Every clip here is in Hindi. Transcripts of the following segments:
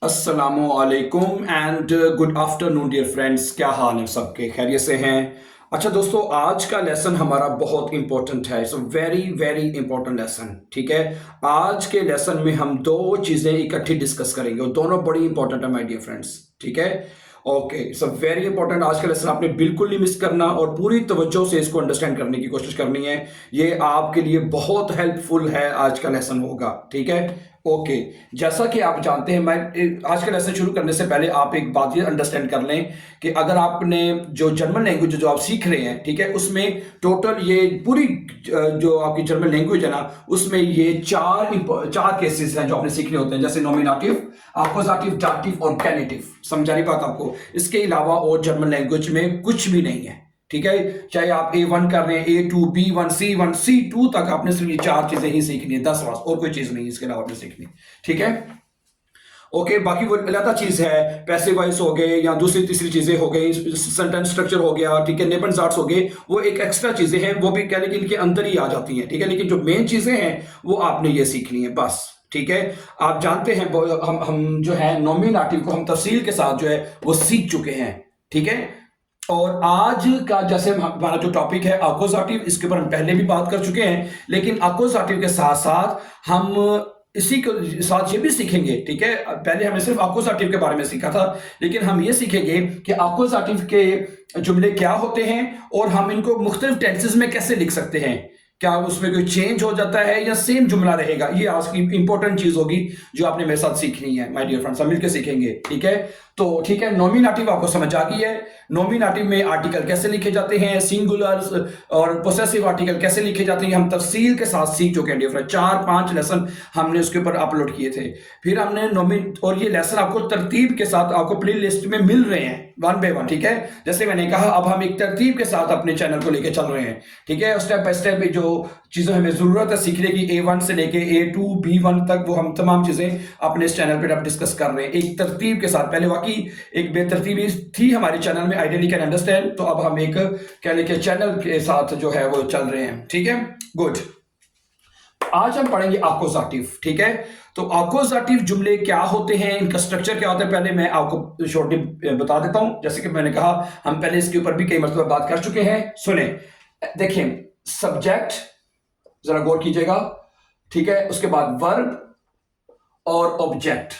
अस्सलामुअलैकुम and good afternoon dear friends. क्या हाल है सबके? खैरियत से हैं? अच्छा दोस्तों, आज का लेसन हमारा बहुत इंपॉर्टेंट है। It's very very important lesson. ठीक है, आज के लेसन में हम दो चीज़ें इकट्ठी डिस्कस करेंगे और दोनों बड़ी इंपॉर्टेंट है माय डियर फ्रेंड्स। ठीक है, ओके, इट्स वेरी इंपॉर्टेंट। आज का लेसन आपने बिल्कुल नहीं मिस करना और पूरी तवज्जो से इसको अंडरस्टैंड करने की कोशिश करनी है। ये आपके लिए बहुत हेल्पफुल है, आज का लेसन होगा। ठीक है, ओके। जैसा कि आप जानते हैं, मैं आज का लेसन शुरू करने से पहले आप एक बात ये अंडरस्टैंड कर लें कि अगर आपने जो जर्मन लैंग्वेज जो आप सीख रहे हैं, ठीक है, उसमें टोटल ये पूरी जो आपकी जर्मन लैंग्वेज है ना, उसमें ये चार केसेस हैं जो आपने सीखने होते हैं, जैसे नॉमिनेटिव, अक्यूजेटिव, दाटिव और गेनिटिव। समझ आ रही बात आपको? इसके अलावा और जर्मन लैंग्वेज में कुछ भी नहीं है। ठीक है, चाहे आप A1 कर रहे हैं, A2, B1, C1, C2 तक आपने सिर्फ ये चार चीजें ही सीखनी है, 10 और कोई चीज नहीं इसके अलावा आपने सीखनी। ठीक है, ओके। बाकी वो अलग चीज है, पैसिव वॉइस हो गए या दूसरी तीसरी चीजें हो गई, सेंटेंस स्ट्रक्चर हो गया, ठीक है, नेपन आर्ट्स हो गए, वो एक एक्स्ट्रा चीजें हैं, वो भी कह लें कि इनके अंदर ही आ जाती हैं। ठीक है, लेकिन जो मेन चीजें हैं वो आपने ये सीखनी है बस। ठीक है, आप जानते हैं हम जो है नॉमिनेटिव को हम तफसील के साथ जो है वो सीख चुके हैं। ठीक है, और आज का जैसे हमारा जो टॉपिक है अक्यूजेटिव, इसके ऊपर हम पहले भी बात कर चुके हैं, लेकिन अक्यूजेटिव के साथ साथ हम इसी के साथ ये भी सीखेंगे। ठीक है, पहले हमने सिर्फ अक्यूजेटिव के बारे में सीखा था, लेकिन हम ये सीखेंगे कि अक्यूजेटिव के जुमले क्या होते हैं और हम इनको मुख्तलिफ टेंसेस में कैसे लिख सकते हैं। क्या उसमें कोई चेंज हो जाता है या सेम जुमला रहेगा? ये आज की इंपॉर्टेंट चीज होगी जो आपने मेरे साथ सीखनी है माय डियर फ्रेंड्स। हम मिलकर सीखेंगे। ठीक है, तो ठीक है, नॉमिनेटिव आपको समझ आ गई है। नॉमिनेटिव में आर्टिकल कैसे लिखे जाते हैं, सिंगुलर और पोसेसिव आर्टिकल कैसे लिखे जाते हैं, हम तफसील के साथ सीख चुके हैं डियर फ्रेंड। 4-5 लेसन हमने उसके ऊपर अपलोड किए थे। फिर हमने और ये लेसन आपको तरतीब के साथ आपको प्ले लिस्ट में मिल रहे हैं, 1 बाय 1। ठीक है, जैसे मैंने कहा, अब हम एक तरतीब के साथ अपने चैनल को लेकर चल रहे हैं। ठीक है, स्टेप बाय स्टेप जो चीजें हमें जरूरत है सीखने की, A1 से लेके A2, B1 तक, वो हम तमाम चीजें अपने इस चैनल पर अब डिस्कस कर रहे हैं एक तरतीब के साथ। पहले वाकई एक बेतरतीबी थी हमारे चैनल में, आइडियली कैन अंडरस्टैंड, तो अब हम एक कह लेके चैनल के साथ जो है वो चल रहे हैं। ठीक है, गुड। आज हम पढ़ेंगे अक्यूजेटिव। ठीक है, तो अक्यूजेटिव जुमले क्या होते हैं, इनका स्ट्रक्चर क्या होता है, पहले मैं आपको शॉर्टली बता देता हूं। जैसे कि मैंने कहा, हम पहले इसके ऊपर भी कई मरतबा बात कर चुके हैं। सुने, देखिए, सब्जेक्ट, जरा गौर कीजिएगा। ठीक है, उसके बाद वर्ब और ऑब्जेक्ट।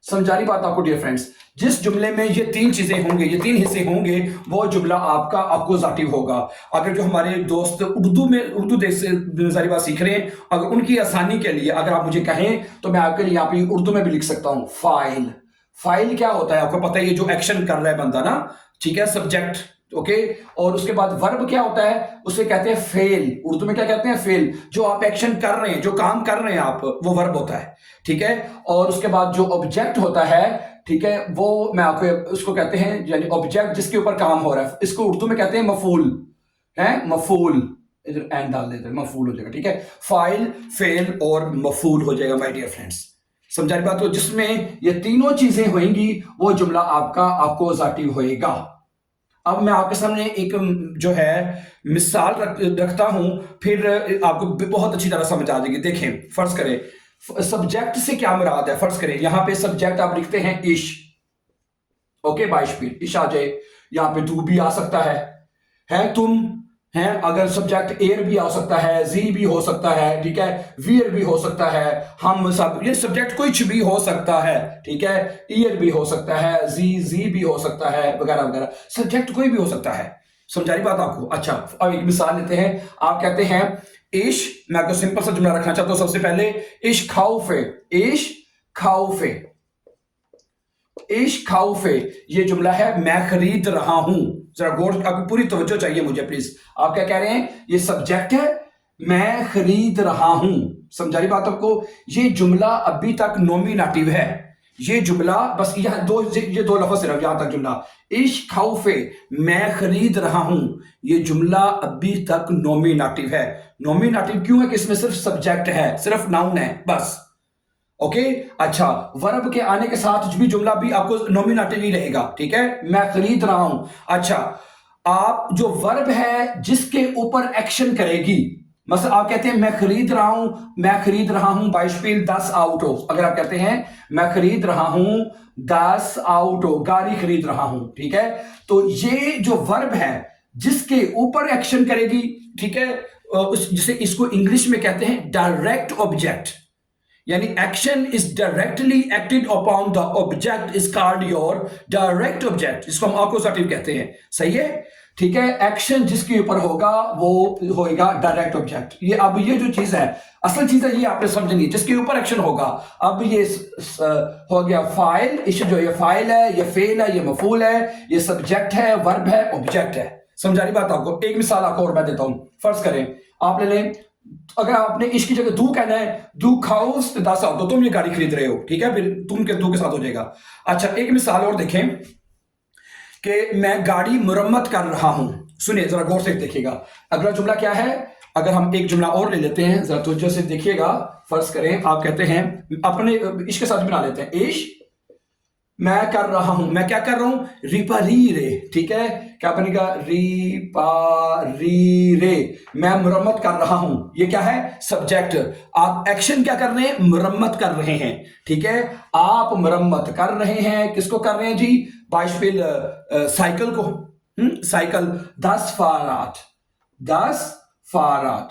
समझा रही बात आपको डियर फ्रेंड्स? जिस जुमले में ये तीन चीजें होंगे, ये तीन हिस्से होंगे, वो जुमला आपका अक्यूजेटिव होगा। अगर जो हमारे दोस्त उर्दू देश से सारी बात सीख रहे हैं, अगर उनकी आसानी के लिए अगर आप मुझे कहें तो मैं आपके लिए यहाँ पे उर्दू में भी लिख सकता हूं, फाइल। फाइल क्या होता है आपको पता है, ये जो एक्शन कर रहा है बंदा ना। ठीक है, सब्जेक्ट, ओके। और उसके बाद वर्ब क्या होता है, उसे कहते हैं फेल। उर्दू में क्या कहते हैं? फेल। जो आप एक्शन कर रहे हैं, जो काम कर रहे हैं आप, वो वर्ब होता है। ठीक है, और उसके बाद जो ऑब्जेक्ट होता है, ठीक है, वो मैं आपको उसको कहते हैं, यानी ऑब्जेक्ट जिसके ऊपर काम हो रहा है, इसको उर्दू में कहते हैं मफूल। है मफूल, इधर एंड डाल देते हैं, मफूल हो जाएगा। ठीक है, फाइल, फेल और मफूल हो जाएगा माय डियर फ्रेंड्स। समझा रही बात? तो जिसमें ये तीनों चीजें होंगी वो जुमला आपका अक्यूजेटिव होएगा। अब मैं आपके सामने एक जो है मिसाल रखता हूं, फिर आपको बहुत अच्छी तरह समझ आ जाएगी। देखें, फर्ज करें, सब्जेक्ट से क्या मुराद है। फर्ज करें यहां पे सब्जेक्ट आप लिखते हैं इश, ओके, बाइशपीर इश आ जाए। यहां पे तू भी आ सकता है तुम, है, अगर सब्जेक्ट एयर भी आ सकता है, जी भी हो सकता है, ठीक है, वियर भी हो सकता है, हम सब, ये सब्जेक्ट कुछ भी हो सकता है। ठीक है, ईयर भी हो सकता है, जी भी हो सकता है, वगैरह वगैरह, सब्जेक्ट कोई भी हो सकता है। समझा रही बात आपको? अच्छा, अब एक मिसाल लेते हैं। आप कहते हैं इश, मैं आपको सिंपल सा जुमला रखना चाहता हूं। सबसे पहले इश खाउफे, इश खाउफे, इश खाउफे, ये जुमला है मैं खरीद रहा हूं। जरा गौर, आपकी पूरी तवज्जो चाहिए मुझे प्लीज। आप क्या कह रहे हैं? ये सब्जेक्ट है, मैं खरीद रहा हूं। समझा रही बात आपको? ये जुमला अभी तक नॉमिनेटिव है। ये जुमला बस ये दो लफ्ज सिर्फ, यहां तक जुमला इश खाउफे, मैं खरीद रहा हूं, ये जुमला अभी तक नॉमिनेटिव है। नॉमिनेटिव क्यों है? कि इसमें सिर्फ सब्जेक्ट है, सिर्फ नाउन है बस। ओके, अच्छा, वर्ब के आने के साथ भी जुमला भी आपको नॉमिनेटिव ही रहेगा। ठीक है, मैं खरीद रहा हूं। अच्छा, आप जो वर्ब है जिसके ऊपर एक्शन करेगी, मतलब आप कहते हैं मैं खरीद रहा हूं बाइस्पिल 10 ऑटो। अगर आप कहते हैं मैं खरीद रहा हूं 10 ऑटो, गाड़ी खरीद रहा हूं, ठीक है। तो ये जो वर्ब है जिसके ऊपर एक्शन करेगी, ठीक है, जिसे इसको इंग्लिश में कहते हैं डायरेक्ट ऑब्जेक्ट, यानी action is directly acted upon the object is called your direct object, इसको हम अक्यूजेटिव कहते हैं। सही है, ठीक है। एक्शन जिसके ऊपर होगा वो होएगा डायरेक्ट ऑब्जेक्ट। ये अब ये जो चीज है, असल चीज है, ये आपने समझनी है, जिसके ऊपर एक्शन होगा। अब ये हो गया फाइल, इस जो ये फाइल है, ये फेल है, ये मफूल है, ये सब्जेक्ट है, वर्ब है, ऑब्जेक्ट है। समझा रही बात आपको? एक मिसाल आपको और मैं देता हूं। फर्ज करें आप ले लें, अगर आपने इसकी जगह दू कहना है, दू खाउस 10 ऑटो, तुम ये गाड़ी खरीद रहे हो, ठीक है, फिर तुम के दू के साथ हो जाएगा। अच्छा, एक मिसाल और देखें कि मैं गाड़ी मुरम्मत कर रहा हूं। सुनिए जरा गौर से देखिएगा, अगला जुमला क्या है। अगर हम एक जुमला और ले लेते हैं, जरा तवज्जो से देखिएगा। फर्ज करें आप कहते हैं, अपने इसके साथ बना लेते हैं, इश मैं कर रहा हूं, मैं क्या कर रहा हूं, रिपारीरे, ठीक है, क्या बनेगा, रिपारीरे, मैं मुरम्मत कर रहा हूं। ये क्या है, सब्जेक्ट। आप एक्शन क्या कर रहे हैं, मुरम्मत कर रहे हैं, ठीक है। आप मुरम्मत कर रहे हैं, किसको कर रहे हैं जी, बाइस्पिल साइकिल को, साइकिल 10 फारात, 10 फारात,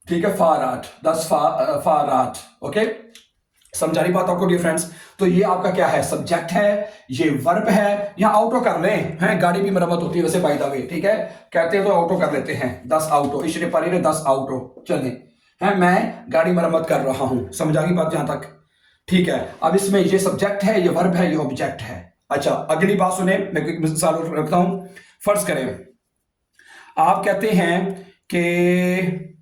ठीक है, फारात 10 फारात, ओके। समझा रही बात आपको डियर फ्रेंड्स? तो ये आपका क्या है, सब्जेक्ट है, ये वर्ब है। यहां ऑटो कर रहे हैं, गाड़ी भी मरम्मत होती है वैसे बाय द वे, ठीक है, कहते हैं तो ऑटो कर लेते हैं, 10 ऑटो, इस रिपारी ने 10 ऑटो, चले हैं, मैं गाड़ी मरम्मत कर रहा हूं। समझा गई बात यहां तक? ठीक है। अब इसमें ये सब्जेक्ट है, ये वर्ब है, ये ऑब्जेक्ट है। अच्छा, अगली बात सुने, मैं एक मिसाल रखता हूं। फर्ज करें आप कहते हैं कि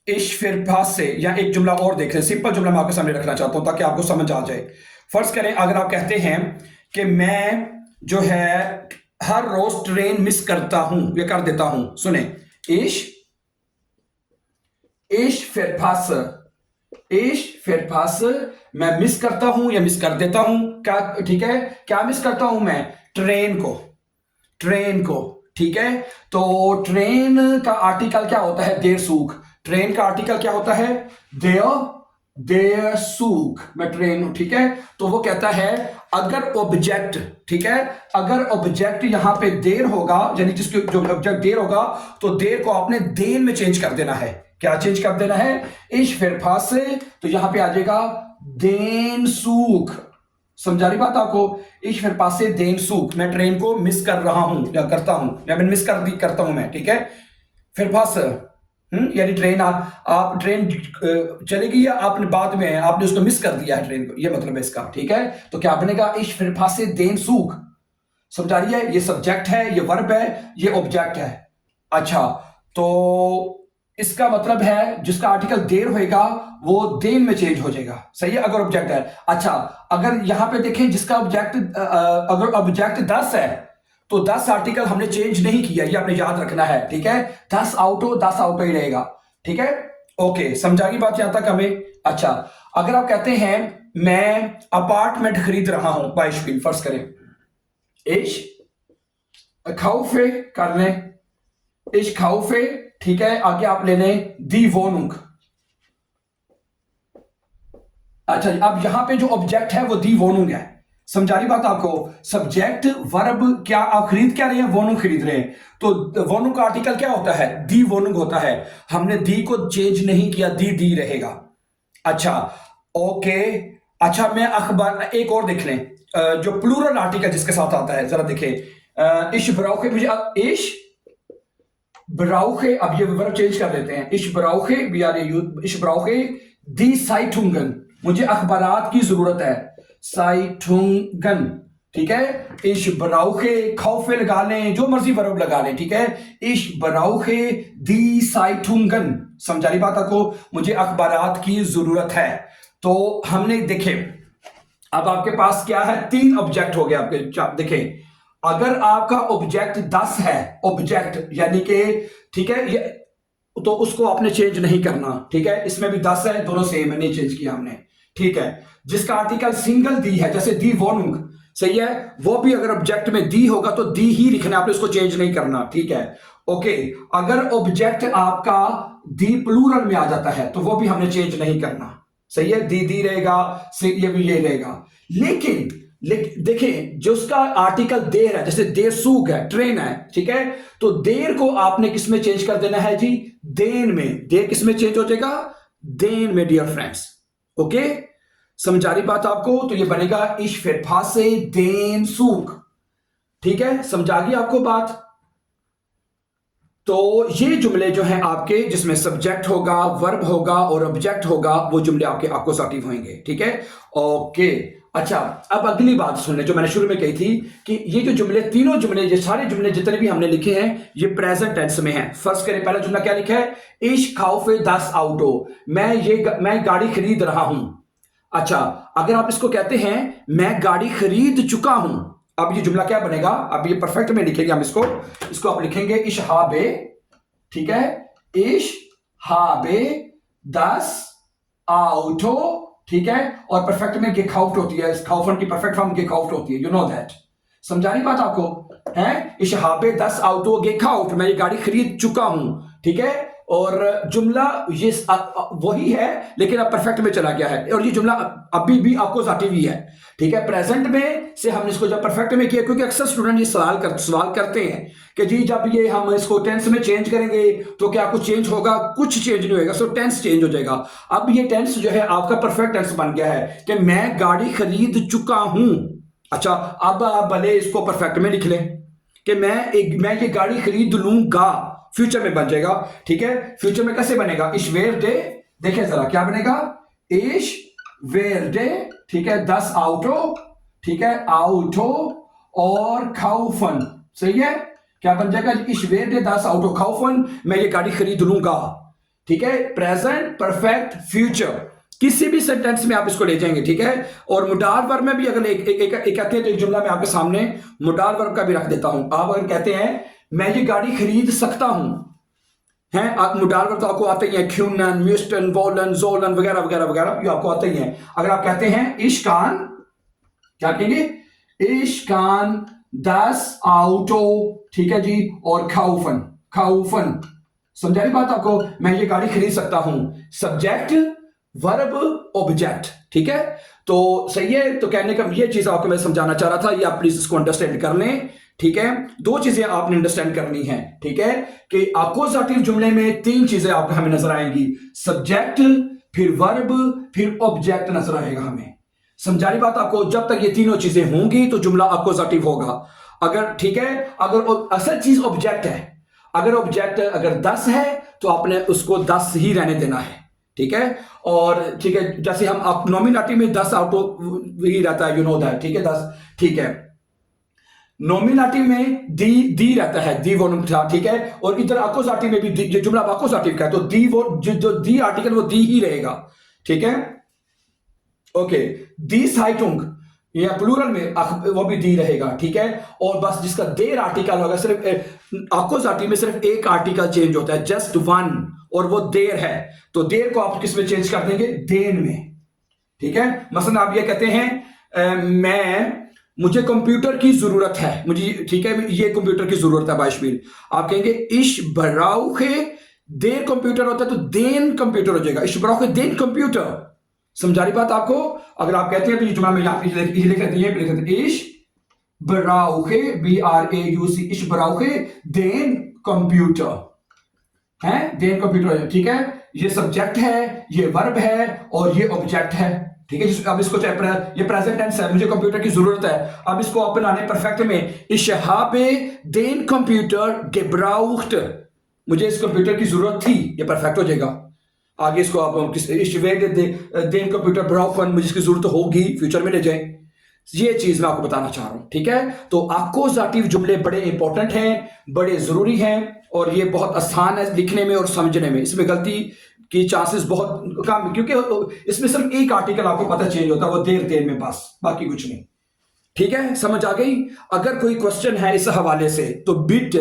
इश फिर फास से, या एक जुमला और देख लें, सिंपल जुमला मैं आपके सामने रखना चाहता हूं ताकि आपको समझ आ जाए। फर्ज करें अगर आप कहते हैं कि मैं जो है हर रोज ट्रेन मिस करता हूं या कर देता हूं। सुने, इश फिर फास, इश फिर फास, मैं मिस करता हूं या मिस कर देता हूं, क्या, ठीक है, क्या मिस करता हूं मैं, ट्रेन को, ट्रेन को, ठीक है। तो ट्रेन का आर्टिकल क्या होता है, देर सूख। ट्रेन का आर्टिकल क्या होता है, देर सूख, मैं ट्रेन हूं, ठीक है। तो वो कहता है अगर ऑब्जेक्ट, ठीक है, अगर ऑब्जेक्ट यहां पे देर होगा, यानी जिसके जो ऑब्जेक्ट देर होगा, तो देर को आपने देन में चेंज कर देना है। क्या चेंज कर देना है, इश फिर फास से, तो यहां पे आ जाएगा देन सूख। समझा रही बात आपको, इश फिर पास से देन सूख, मैं ट्रेन को मिस कर रहा हूं या करता हूं, या मैं मिस करता हूं मैं, ठीक है। फिर पास यानी ट्रेन आप ट्रेन चलेगी या आपने बाद में आपने उसको मिस कर दिया है ट्रेन को, ये मतलब है इसका, ठीक है। तो क्या बनेगा, इश फिर पास से देन सूख। समझा रही है, ये सब्जेक्ट है, ये वर्ब है, ये ऑब्जेक्ट है। अच्छा, तो इसका मतलब है जिसका आर्टिकल देर होएगा वो देन में चेंज हो जाएगा। सही है, अगर ऑब्जेक्ट है। अच्छा, अगर यहां पे देखें जिसका ऑब्जेक्ट, अगर ऑब्जेक्ट 10 है तो 10 आर्टिकल हमने चेंज नहीं किया, ये आपने याद रखना है, ठीक है। 10 ऑटो ही रहेगा, ठीक है, ओके। समझागी बात यहां तक हमें? अच्छा, अगर आप कहते हैं मैं अपार्टमेंट खरीद रहा हूं बाइस्पिल, फर्ज करें, इश खाउफे कर लें, इश खाउफे, ठीक है। आगे आप ले लें दी वोनुंग। अच्छा, अब यहां पे जो ऑब्जेक्ट है वो दी वोनुंग है। समझा रही बात आपको? सब्जेक्ट वर्ब, क्या आप खरीद क्या रहे हैं, वोनुंग खरीद रहे हैं, तो वोनुंग का आर्टिकल क्या होता है, दी वोनुंग होता है। हमने दी को चेंज नहीं किया, दी रहेगा। अच्छा, ओके। अच्छा, मैं अखबार, एक और देख लें, जो प्लूरल आर्टिकल जिसके साथ आता है, जरा देखें, इश ब्राउखे, मुझे इश ब्राउखे, अब ये वर्ब चेंज कर देते हैं, इश ब्राउखे, इश ब्राउखे दी साइटुंगन, मुझे अखबारात की जरूरत है, साइटुंगन, ठीक है। इश ब्राउखे, खौफे लगा लें, जो मर्जी वर्ब लगा लें, ठीक है। इश ब्राउखे दी साइटुंगन, समझा रही बात आपको, मुझे अखबारात की जरूरत है। तो हमने देखे, अब आपके पास क्या है, 3 ऑब्जेक्ट हो गए आपके। देखें, अगर आपका ऑब्जेक्ट 10 है, ऑब्जेक्ट यानी कि, ठीक है, ये तो उसको आपने चेंज नहीं करना, ठीक है। इसमें भी 10 है, दोनों सेम है, नहीं चेंज किया हमने, ठीक है। जिसका आर्टिकल सिंगल दी है, जैसे दी वोनुंग, सही है, वो भी अगर ऑब्जेक्ट में दी होगा तो दी ही लिखना, आपने उसको चेंज नहीं करना, ठीक है। ओके, अगर ऑब्जेक्ट आपका दी प्लूरल में आ जाता है तो वो भी हमने चेंज नहीं करना, सही है, दी रहेगा, ये भी ये रहेगा। लेकिन देखें, जो उसका आर्टिकल देर है, जैसे देर सूग है, ट्रेन है, ठीक है, तो देर को आपने किस में चेंज कर देना है जी, देन में। देर किस में चेंज हो जाएगा, देन में, डियर फ्रेंड्स। ओके, समझा रही बात आपको? तो ये बनेगा इश फिर फासे देन सूग, ठीक है, समझा गई आपको बात? तो ये जुमले जो हैं आपके, जिसमें सब्जेक्ट होगा, वर्ब होगा और ऑब्जेक्ट होगा, वो जुमले आपके अक्यूजेटिव होंगे, ठीक है। ओके, अच्छा, अब अगली बात सुनने जो मैंने शुरू में कही थी कि ये जो जुमले, तीनों जुमले, ये सारे जुमले जितने भी हमने लिखे हैं ये प्रेजेंट टेंस में हैं। फर्स्ट करें, पहला जुमला क्या लिखा है, इश खाउफे दस आउटो, मैं गाड़ी खरीद रहा हूं। अच्छा, अगर आप इसको कहते हैं मैं गाड़ी खरीद चुका हूं, अब ये जुमला क्या बनेगा, अब ये परफेक्ट में लिखेंगे हम इसको आप लिखेंगे इश हाबे, ठीक है, इश हाबे दस आउटो, ठीक है, और परफेक्ट में गेखाउट होती है, खाउफन की परफेक्ट फॉर्म गेखाउट होती है, यू नो दैट। समझा रही बात आपको? है इश हाबे दस आउटो गेखाउट, मैं ये गाड़ी खरीद चुका हूं, ठीक है। और जुमला ये वही है लेकिन अब परफेक्ट में चला गया है, और ये जुमला अभी भी अक्यूजेटिव ही है, ठीक है। प्रेजेंट में से हमने इसको जब परफेक्ट में किया, क्योंकि अक्सर स्टूडेंट ये सवाल करते हैं कि जी जब ये हम इसको टेंस में चेंज करेंगे तो क्या कुछ चेंज होगा, कुछ चेंज नहीं होगा, सो टेंस चेंज हो जाएगा। अब ये टेंस जो है आपका परफेक्ट टेंस बन गया है कि मैं गाड़ी खरीद चुका हूं। अच्छा, अब आप भले इसको परफेक्ट में लिख लें कि मैं ये गाड़ी खरीद लूंगा, फ्यूचर में बन जाएगा, ठीक है। फ्यूचर में कैसे बनेगा, इश वेर डे, देखिए जरा क्या बनेगा, इश वेर डे, ठीक है, 10 आउटो, ठीक है, आउटो और खाउफन, सही है, क्या बन जाएगा, इश वेर डे 10 आउटो खाउफन, मैं ये गाड़ी खरीद लूंगा, ठीक है। प्रेजेंट, परफेक्ट, फ्यूचर, किसी भी सेंटेंस में आप इसको ले जाएंगे, ठीक है। और मुडार वर्ब में भी अगर एक कहते हैं तो एक जुमला में आपके सामने मुडार वर्ब का भी रख देता हूं। आप अगर कहते हैं मैं ये गाड़ी खरीद सकता हूं, हैं, आप मुडार वर्ब तो आपको आते ही है, ख्यूनन, म्यूस्टन, वोलन, जोलन वगैरह वगैरह वगैरह, ये आपको आते ही है। अगर आप कहते हैं इश्कान, क्या कहेंगे, इश्कान 10 आउटो, ठीक है जी, और खाउफन, खाउफन, समझा रही बात आपको, मैं ये गाड़ी खरीद सकता हूं, सब्जेक्ट, वर्ब, ऑब्जेक्ट, ठीक है। तो सही है, तो कहने का ये चीज आपको मैं समझाना चाह रहा था, ये आप प्लीज इसको अंडरस्टैंड कर लें, ठीक है। दो चीजें आपने अंडरस्टैंड करनी है, ठीक है, कि अक्यूजेटिव जुमले में तीन चीजें आपको हमें नजर आएंगी, सब्जेक्ट, फिर वर्ब, फिर ऑब्जेक्ट नजर आएगा हमें। समझा रही बात आपको? जब तक ये तीनों चीजें होंगी तो जुमला अक्यूजेटिव होगा। अगर, ठीक है, अगर असल चीज ऑब्जेक्ट है, अगर ऑब्जेक्ट अगर 10 है तो आपने उसको 10 ही रहने देना है, ठीक है। और ठीक है, जैसे हम नॉमिनेटिव में 10 आउटो ही रहता है, यू नो दैट, ठीक है, 10, ठीक है। नॉमिनेटिव में दी रहता है, दी वो था, ठीक है। और इधर अक्यूजेटिव में भी ये जुमला अक्यूजेटिव का है तो दी, वो जो दी आर्टिकल वो दी ही रहेगा, ठीक है। ओके, दी साइटुंग या प्लूरल में वो भी दी रहेगा, ठीक है। और बस जिसका देर आर्टिकल होगा, सिर्फ अक्यूजेटिव में सिर्फ एक आर्टिकल चेंज होता है, जस्ट वन, और वो देर है, तो देर को आप किस में चेंज कर देंगे, देन में, ठीक है। मसलन आप ये कहते हैं मुझे कंप्यूटर की जरूरत है, मुझे, ठीक है, ये कंप्यूटर की जरूरत है बाइशमील, आप कहेंगे इश बराउखे देर कंप्यूटर होता है तो देन कंप्यूटर हो जाएगा, इश बराउखे देन कंप्यूटर। समझा रही बात आपको? अगर आप कहते हैं तो ये जुमला में यहां पे लिख देते इश बराउखे, BRAUC, इश बराउखे देन कंप्यूटर है, देन कंप्यूटर, ठीक है। ये सब्जेक्ट है, ये वर्ब है और ये ऑब्जेक्ट है, ठीक है। अब इसको ये प्रेजेंट टेंस है, मुझे कंप्यूटर की जरूरत है, अब इसको अपनाने परफेक्ट में, इश habe den Computer gebraucht, मुझे इस कंप्यूटर की जरूरत थी, ये परफेक्ट हो जाएगा। आगे इसको आप इश den Computer brauchen, मुझे इसकी जरूरत होगी, फ्यूचर में ले जाए, ये चीज मैं आपको बताना चाह रहा हूं, ठीक है। तो अक्यूजेटिव जुमले बड़े इंपॉर्टेंट हैं, बड़े जरूरी हैं, और ये बहुत आसान है लिखने में और समझने में, इसमें गलती की चांसेस बहुत कम, क्योंकि इसमें सिर्फ एक आर्टिकल आपको पता चेंज होता है, वो देर में, बस, बाकी कुछ नहीं, ठीक है। समझ आ गई? अगर कोई क्वेश्चन है इस हवाले से तो बिट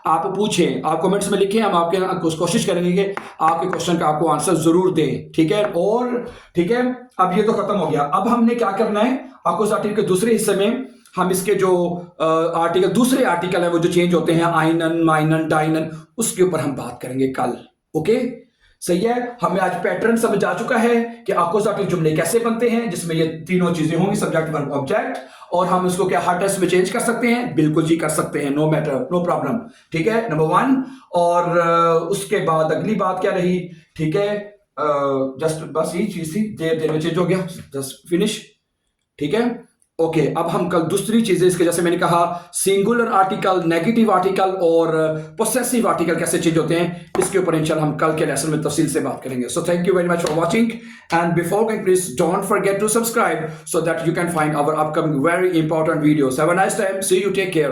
आप पूछें, आप कमेंट्स में लिखें, हम आपके कोशिश करेंगे कि आपके क्वेश्चन का आपको आंसर जरूर दें, ठीक है। और ठीक है, अब ये तो खत्म हो गया, अब हमने क्या करना है, अक्यूजेटिव के दूसरे हिस्से में हम इसके जो आर्टिकल दूसरे आर्टिकल है वो जो चेंज होते हैं, आइनन, माइनन, डाइनन, उसके ऊपर हम बात करेंगे कल। ओके, सही है। हमें आज पैटर्न समझ आ चुका है कि अक्यूजेटिव जुमले कैसे बनते हैं, जिसमें ये तीनों चीजें होंगी, सब्जेक्ट, वर्ब, ऑब्जेक्ट, और हम इसको क्या हर टेस्ट में चेंज कर सकते हैं? बिल्कुल जी कर सकते हैं, नो मैटर, नो प्रॉब्लम। ठीक है, नंबर 1। और उसके बाद अगली बात क्या रही? ठीक है, जस्ट बस यही चीज थी, देर में चेंज हो गया, जस्ट फिनिश। ठीक है, ओके। अब हम कल दूसरी चीजें इसके, जैसे मैंने कहा सिंगुलर आर्टिकल, नेगेटिव आर्टिकल और पोसेसिव आर्टिकल कैसे चेंज होते हैं, इसके ऊपर इंशाल्लाह हम कल के लेसन में तफसील से बात करेंगे। So thank you very much for watching, and before going please don't forget to subscribe so that you can find our upcoming very important videos. Have a nice time, see you, take care.